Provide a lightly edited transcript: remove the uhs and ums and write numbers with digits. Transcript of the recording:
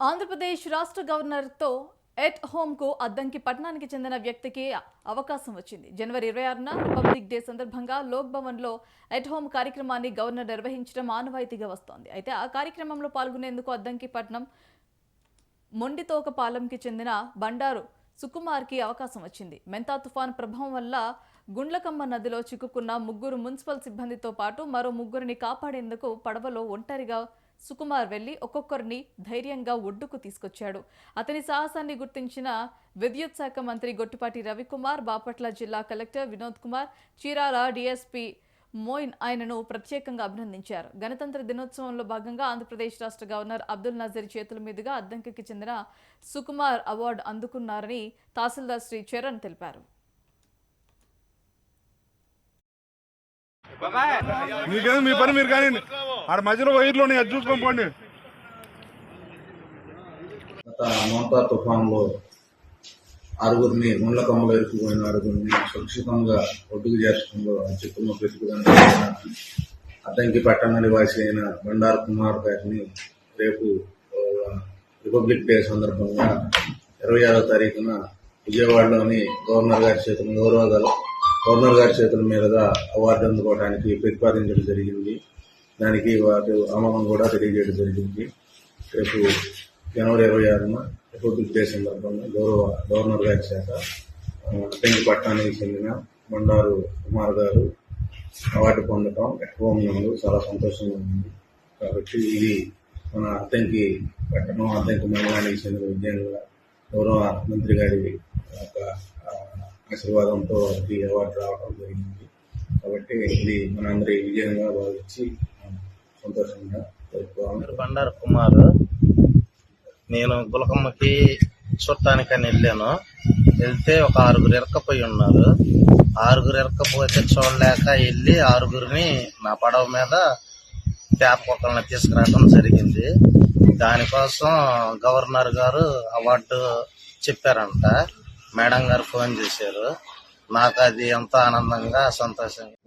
ఆంధ్రప్రదేశ్ రాష్ట్ర గవర్నర్తో ఎట్ హోమ్కు అద్దంకి పట్టణానికి చెందిన వ్యక్తికి అవకాశం వచ్చింది. జనవరి 26న రిపబ్లిక్ డే సందర్భంగా లోక్ భవన్లో ఎట్ హోమ్ కార్యక్రమాన్ని గవర్నర్ నిర్వహించడం ఆనవాయితీగా వస్తోంది. అయితే ఆ కార్యక్రమంలో పాల్గొనేందుకు అద్దంకి పట్టణం మొండితోకపాలెంకి చెందిన బండారు సుకుమార్కి అవకాశం వచ్చింది. మెంతా తుఫాన్ ప్రభావం వల్ల గుండ్లకమ్మ నదిలో చిక్కుకున్న ముగ్గురు మున్సిపల్ సిబ్బందితో పాటు మరో ముగ్గురిని కాపాడేందుకు పడవలో ఒంటరిగా సుకుమార్ వెళ్లి ఒక్కొక్కరిని ధైర్యంగా ఒడ్డుకు తీసుకొచ్చాడు. అతని సాహసాన్ని గుర్తించిన విద్యుత్ శాఖ మంత్రి గొట్టిపాటి రవికుమార్, బాపట్ల జిల్లా కలెక్టర్ వినోద్ కుమార్, చీరాల డీఎస్పీ మోయిన్ ఆయనను ప్రత్యేకంగా అభినందించారు. గణతంత్ర దినోత్సవంలో భాగంగా ఆంధ్రప్రదేశ్ రాష్ట్ర గవర్నర్ అబ్దుల్ నజీర్ చేతుల మీదుగా అద్దంకికి చెందిన సుకుమార్ అవార్డు అందుకున్నారని తహసీల్దార్ శ్రీ చరణ్ తెలిపారు. మీకేదో మీ పని మీరు కానీ ఆడ మధ్యలో వైర్లోని అది చూసుకొని పోండి. మోంతా తుఫాన్లో ఆరుగురిని గుండ్లకమ్మలో ఇరుక్కుపోయిన ఆరుగురిని సురక్షితంగా ఒడ్డుకు చేర్చడంలో చిక్కున్న ప్రతిభగా అద్దంకి పట్టణ నివాసి అయిన బండారు కుమార్ గారిని రేపు రిపబ్లిక్ డే సందర్భంగా 26వ తారీఖున విజయవాడలోని గవర్నర్ గారి చేతుల మీదుగా అవార్డు అందుకోవడానికి ప్రతిపాదించడం జరిగింది. దానికి వాటి ఆమోదం కూడా తెలియజేయడం జరిగింది. రేపు జనవరి 26న రిపబ్లిక్ డే సందర్భంగా గవర్నర్ గారి చేత అద్దంకి పట్టణానికి చెందిన బండారు కుమార్ గారు అవార్డు పొందడం హోమ్ నందు చాలా సంతోషంగా ఉంది. కాబట్టి ఇది మన అద్దంకి పట్టణం, అద్దంకి మండలానికి చెందిన విజయంగా గౌరవ మంత్రి గారి యొక్క ఆశీర్వాదంతో ఈ అవార్డు రావడం జరిగింది. కాబట్టి ఇది మనందరి విజయంగా భావించి సంతోషంగా జరుపుకోవాలి. బండారు కుమార్, నేను గులకమ్మకి చూడటానికని వెళ్తే ఒక 6 ఇరక్కపోయి ఉన్నారు. 6 ఇరక్కపోతే చూడలేక వెళ్ళి 6 నా పడవ మీద తేపకొక్కల్ని తీసుకురావడం జరిగింది. దానికోసం గవర్నర్ గారు అవార్డు చెప్పారంట. మేడం గారు ఫోన్ చేశారు. నాకు అది ఎంతో ఆనందంగా సంతోషంగా